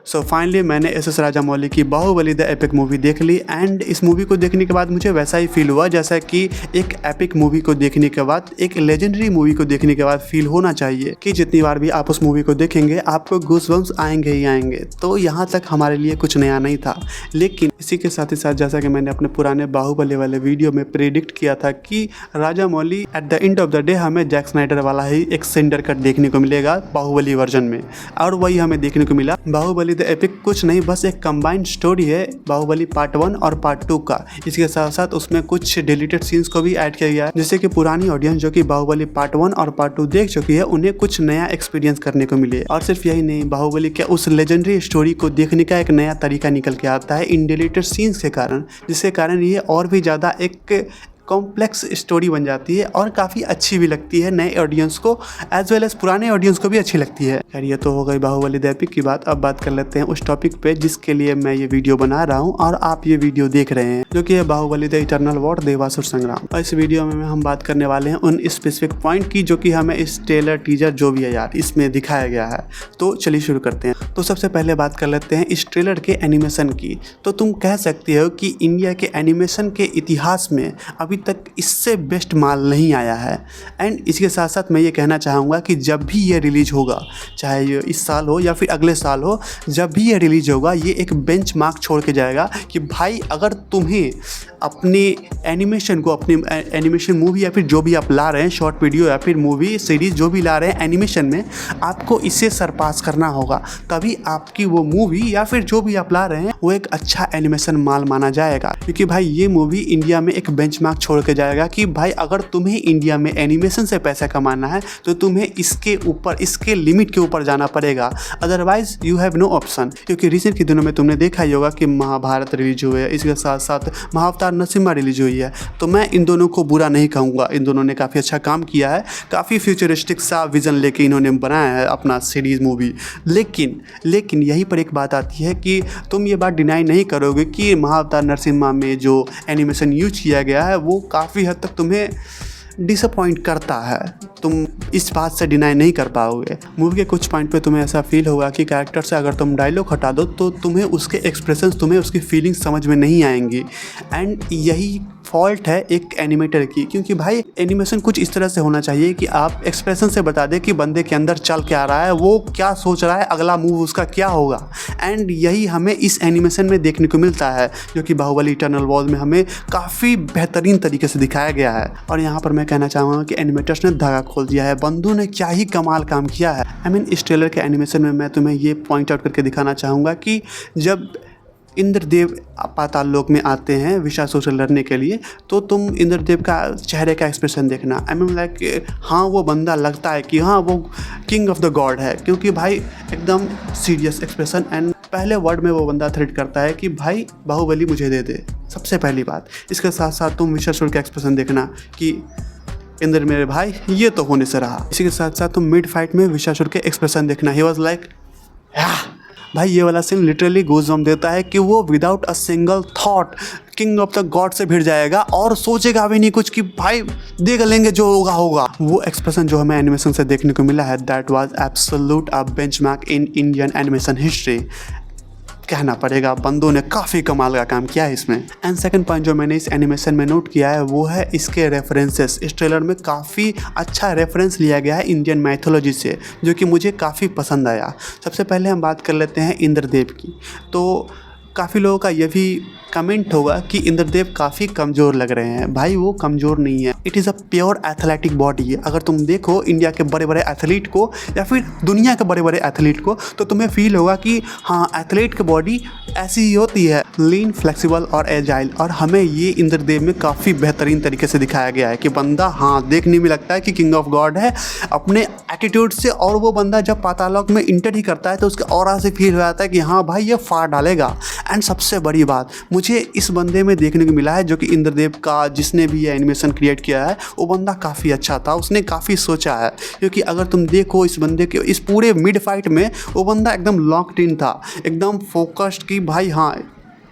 So finally मैंने S Rajamouli की Baahubali the epic movie देख ली एंड इस मूवी को देखने के बाद मुझे वैसा ही फील हुआ जैसा कि एक एपिक मूवी को देखने के बाद, एक लेजेंडरी मूवी को देखने के बाद फील होना चाहिए कि जितनी बार भी आप उस मूवी को देखेंगे आपको गूज़बम्प्स आएंगे ही आएंगे। तो यहाँ तक हमारे लिए कुछ नया नहीं था, लेकिन इसी के साथ ही साथ जैसा कि मैंने अपने पुराने बाहुबली वाले वीडियो में प्रेडिक्ट किया था कि Rajamouli at the end of the day हमें जैक स्नाइडर वाला ही एक सेंडर कट देखने को मिलेगा बाहुबली वर्जन में, और वही हमें देखने को मिला। बाहुबली द एपिक कुछ नहीं, बस एक कंबाइंड स्टोरी है बाहुबली पार्ट 1 और पार्ट 2 का। इसके साथ साथ उसमें कुछ डिलीटेड सीन्स को भी ऐड किया गया है, जिससे कि पुरानी ऑडियंस जो कि बाहुबली पार्ट 1 और पार्ट 2 देख चुकी है उन्हें कुछ नया एक्सपीरियंस करने को मिले। और सिर्फ यही नहीं, बाहुबली के उस लेजेंडरी स्टोरी को देखने का एक नया तरीका निकल के आता है इन डिलीटेड सीन्स के कारण, जिसके कारण ये और भी ज़्यादा एक कॉम्प्लेक्स स्टोरी बन जाती है और काफ़ी अच्छी भी लगती है नए ऑडियंस को एज वेल एज पुराने ऑडियंस को भी अच्छी लगती है। खैर ये तो हो गई बाहुबली द एपिक की बात। अब बात कर लेते हैं उस टॉपिक पे जिसके लिए मैं ये वीडियो बना रहा हूँ और आप ये वीडियो देख रहे हैं, जो कि है बाहुबली द इटर्नल वॉर देवासुर संग्राम। और इस वीडियो में हम बात करने वाले हैं उन स्पेसिफिक पॉइंट की जो कि हमें इस ट्रेलर टीजर जो भी है यार इसमें दिखाया गया है। तो चलिए शुरू करते हैं। तो सबसे पहले बात कर लेते हैं इस ट्रेलर के एनिमेशन की। तो तुम कह सकते हो कि इंडिया के एनिमेशन के इतिहास में अभी तक इससे बेस्ट माल नहीं आया है। एंड इसके साथ साथ मैं ये कहना चाहूँगा कि जब भी ये रिलीज होगा, चाहे ये इस साल हो या फिर अगले साल हो, जब भी ये रिलीज होगा ये एक बेंचमार्क छोड़ के जाएगा कि भाई अगर तुम्हें अपने एनिमेशन को, अपनी एनिमेशन मूवी या फिर जो भी आप ला रहे हैं, शॉर्ट वीडियो या फिर मूवी सीरीज़ जो भी ला रहे हैं एनिमेशन में, आपको इसे सरपास करना होगा, तभी आपकी वो मूवी या फिर जो भी आप ला रहे हैं वो एक अच्छा एनिमेशन माल माना जाएगा। क्योंकि भाई ये मूवी इंडिया में एक बेंचमार्क छोड़ के जाएगा कि भाई अगर तुम्हें इंडिया में एनिमेशन से पैसा कमाना है तो तुम्हें इसके ऊपर, इसके लिमिट के ऊपर जाना पड़ेगा, otherwise you have no option. क्योंकि रिसेंट के दिनों में तुमने देखा ही होगा कि महाभारत रिलीज हुए है, इसके साथ साथ महाअवतार नरसिम्हा रिलीज हुई है। तो मैं इन दोनों को बुरा नहीं कहूँगा, इन दोनों ने काफ़ी अच्छा काम किया है, काफ़ी फ्यूचरिस्टिक सा विजन लेके इन्होंने बनाया है अपना सीरीज़ मूवी। लेकिन यहीं पर एक बात आती है कि तुम ये बात डिनाई नहीं करोगे कि महाअवतार नरसिम्हा में जो एनिमेशन यूज किया गया है वो काफ़ी हद तक तुम्हें डिसअपॉइंट करता है। तुम इस बात से डिनाई नहीं कर पाओगे। मूवी के कुछ पॉइंट पे तुम्हें ऐसा फील होगा कि कैरेक्टर से अगर तुम डायलॉग हटा दो तो तुम्हें उसके एक्सप्रेशंस, तुम्हें उसकी फीलिंग्स समझ में नहीं आएंगी। एंड यही फॉल्ट है एक एनिमेटर की, क्योंकि भाई एनिमेशन कुछ इस तरह से होना चाहिए कि आप एक्सप्रेशन से बता दें कि बंदे के अंदर चल क्या रहा है, वो क्या सोच रहा है, अगला मूव उसका क्या होगा। एंड यही हमें इस एनिमेशन में देखने को मिलता है, जो कि बाहुबली इटर्नल वॉर में हमें काफ़ी बेहतरीन तरीके से दिखाया गया है। और यहाँ पर मैं कहना चाहूँगा कि एनिमेटर्स ने धागा खोल दिया है, बंधु ने क्या ही कमाल काम किया है। आई मीन इस ट्रेलर के एनिमेशन में मैं तुम्हें ये पॉइंट आउट करके दिखाना चाहूँगा कि जब इंद्रदेव पाताल लोक में आते हैं विशासुर से लड़ने के लिए, तो तुम इंद्रदेव का चेहरे का एक्सप्रेशन देखना। आई मीन लाइक हाँ वो बंदा लगता है कि हाँ वो किंग ऑफ द गॉड है, क्योंकि भाई एकदम सीरियस एक्सप्रेशन। एंड पहले वर्ड में वो बंदा थ्रेट करता है कि भाई बाहुबली मुझे दे दे, सबसे पहली बात। इसके साथ साथ तुम विशासुर का एक्सप्रेशन देखना कि इंद्र मेरे भाई ये तो होने से रहा। इसी के साथ साथ तुम मिड फाइट में विशासुर के एक्सप्रेशन देखना, ही वॉज लाइक भाई ये वाला सीन लिटरली गूज़बम्प देता है कि वो without a single thought king of the God से भिड़ जाएगा और सोचेगा भी नहीं कुछ कि भाई देख लेंगे जो होगा होगा। वो एक्सप्रेशन जो हमें एनिमेशन से देखने को मिला है, that was absolute a benchmark in Indian animation history. कहना पड़ेगा बंदों ने काफ़ी कमाल का काम किया है इसमें। एंड सेकंड पॉइंट जो मैंने इस एनिमेशन में नोट किया है वो है इसके रेफरेंसेस। इस ट्रेलर में काफ़ी अच्छा रेफरेंस लिया गया है इंडियन मैथोलॉजी से, जो कि मुझे काफ़ी पसंद आया। सबसे पहले हम बात कर लेते हैं इंद्रदेव की। तो काफ़ी लोगों का ये भी कमेंट होगा कि इंद्रदेव काफ़ी कमज़ोर लग रहे हैं। भाई वो कमज़ोर नहीं है, it is a pure athletic body. अगर तुम देखो इंडिया के बड़े बड़े एथलीट को या फिर दुनिया के बड़े बड़े एथलीट को, तो तुम्हें फील होगा कि हाँ एथलीट की बॉडी ऐसी ही होती है, लीन, फ्लेक्सिबल और एजाइल। और हमें ये इंद्रदेव में काफ़ी बेहतरीन तरीके से दिखाया गया है कि बंदा हाँ देखने में लगता है कि किंग ऑफ गॉड है अपने एटीट्यूड से। और वो बंदा जब पातालोक में इंटर ही करता है तो उसके ऑरा से फील हो जाता है कि हाँ भाई ये फाड़ डालेगा। एंड सबसे बड़ी बात मुझे इस बंदे में देखने को मिला है, जो कि इंद्रदेव का जिसने भी ये एनिमेशन क्रिएट किया है वो बंदा काफ़ी अच्छा था, उसने काफ़ी सोचा है। क्योंकि अगर तुम देखो इस बंदे के इस पूरे मिड फाइट में वो बंदा एकदम लॉक्ड इन था, एकदम फोकस्ड कि भाई हाँ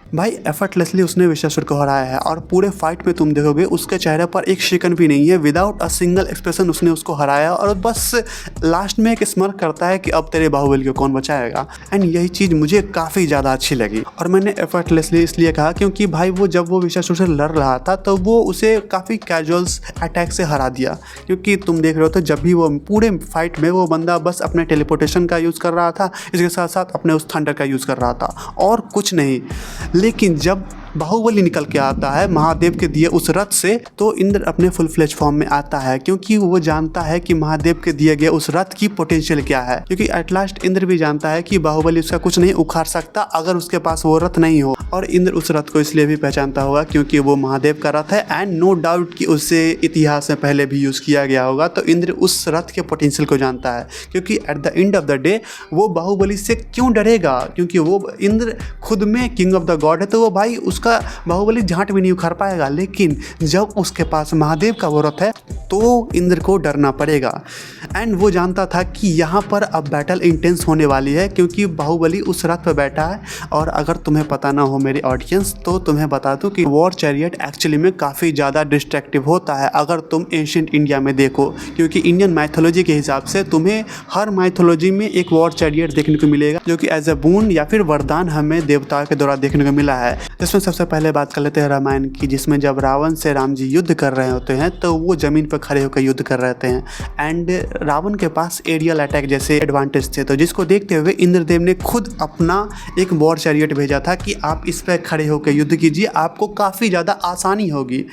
भाई एफर्टलेसली उसने विश्वासुर को हराया है और पूरे फाइट में तुम देखोगे उसके चेहरे पर एक शिकन भी नहीं है, विदाउट अ सिंगल एक्सप्रेशन उसने उसको हराया और बस लास्ट में एक स्मर्क करता है कि अब तेरे बाहुबली को कौन बचाएगा। एंड यही चीज़ मुझे काफ़ी ज़्यादा अच्छी लगी और मैंने एफर्टलेसली इसलिए कहा क्योंकि भाई वो जब वो विश्वासुर से लड़ रहा था तो वो उसे काफ़ी कैजुअल्स अटैक से हरा दिया, क्योंकि तुम देख रहे हो तो जब भी वो पूरे फाइट में वो बंदा बस अपने टेलीपोर्टेशन का यूज़ कर रहा था, इसके साथ साथ अपने उस थंडर का यूज़ कर रहा था और कुछ नहीं। लेकिन जब बाहुबली निकल के आता है महादेव के दिए उस रथ से तो इंद्र अपने फुल फ्लेज फॉर्म में आता है, क्योंकि वो जानता है कि महादेव के दिए गए उस रथ की पोटेंशियल क्या है। क्योंकि एट लास्ट इंद्र भी जानता है कि बाहुबली उसका कुछ नहीं उखाड़ सकता अगर उसके पास वो रथ नहीं हो, और इंद्र उस रथ को इसलिए भी पहचानता होगा क्योंकि वो महादेव का रथ है एंड नो डाउट कि उससे इतिहास में पहले भी यूज़ किया गया होगा। तो इंद्र उस रथ के पोटेंशियल को जानता है, क्योंकि at the end of the day वो बाहुबली से क्यों डरेगा, क्योंकि वो इंद्र खुद में किंग ऑफ द गॉड है, तो वो भाई उसका बाहुबली झांट भी नहीं उखाड़ पाएगा। लेकिन जब उसके पास महादेव का वो रथ है तो इंद्र को डरना पड़ेगा। एंड वो जानता था कि यहाँ पर अब बैटल इंटेंस होने वाली है, क्योंकि बाहुबली उस रथ पर बैठा है। और अगर तुम्हें पता ना हो मेरी ऑडियंस तो तुम्हें बता दूं कि वॉर चैरियट एक्चुअली में काफ़ी ज़्यादा डिस्ट्रैक्टिव होता है अगर तुम एंशिएंट इंडिया में देखो, क्योंकि इंडियन माइथोलॉजी के हिसाब से तुम्हें हर माइथोलॉजी में एक वॉर चैरियट देखने को मिलेगा जो कि एज ए बून या फिर वरदान हमें देवताओं के द्वारा देखने को मिला है। जिसमें सबसे पहले बात कर लेते हैं रामायण की, जिसमें जब रावण से राम जी युद्ध कर रहे होते हैं तो वो ज़मीन पर खड़े होकर युद्ध कर रहे होते हैं एंड रावण के पास एरियल अटैक जैसे एडवांटेज थे, तो जिसको देखते हुए इंद्रदेव ने खुद अपना एक वॉर चैरियट भेजा था कि आप इस पर खड़े होकर युद्ध कीजिए, आपको काफ़ी ज़्यादा आसानी होगी।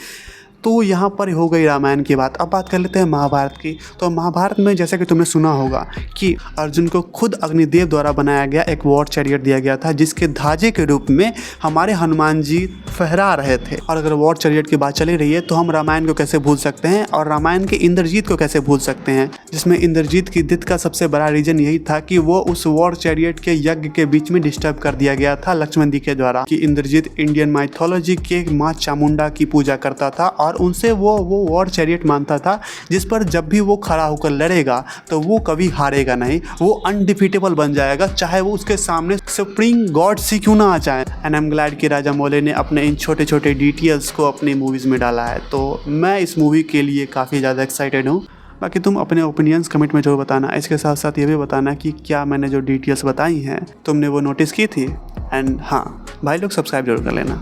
तो यहाँ पर हो गई रामायण की बात। अब बात कर लेते हैं महाभारत की। तो महाभारत में जैसा कि तुमने सुना होगा कि अर्जुन को खुद अग्निदेव द्वारा बनाया गया एक वॉर चैरियट दिया गया था, जिसके धाजे के रूप में हमारे हनुमान जी फहरा रहे थे। और अगर वॉर चैरियट की बात चली रही है तो हम रामायण को कैसे भूल सकते हैं और रामायण के इंद्रजीत को कैसे भूल सकते हैं, जिसमें इंद्रजीत की जित का सबसे बड़ा रीज़न यही था कि वो उस वॉर चैरियट के यज्ञ के बीच में डिस्टर्ब कर दिया गया था लक्ष्मण जी के द्वारा। कि इंद्रजीत इंडियन माइथोलॉजी के माँ चामुंडा की पूजा करता था और उनसे वो वॉर चैरियट मानता था, जिस पर जब भी वो खड़ा होकर लड़ेगा तो वो कभी हारेगा नहीं, वो अनडिफीटेबल बन जाएगा, चाहे वो उसके सामने सुप्रीम गॉड सी क्यों ना आ जाए। एंड आई एम ग्लैड कि राजा मौली ने अपने इन छोटे छोटे डिटेल्स को अपनी मूवीज़ में डाला है। तो मैं इस मूवी के लिए काफ़ी ज़्यादा एक्साइटेड हूँ। बाकी तुम अपने ओपिनियंस कमेंट में जरूर बताना। इसके साथ साथ ये भी बताना कि क्या मैंने जो डिटेल्स बताई हैं तुमने वो नोटिस की थी। एंड हाँ भाई लोग सब्सक्राइब जरूर कर लेना।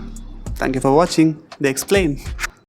Thank you for watching the explain.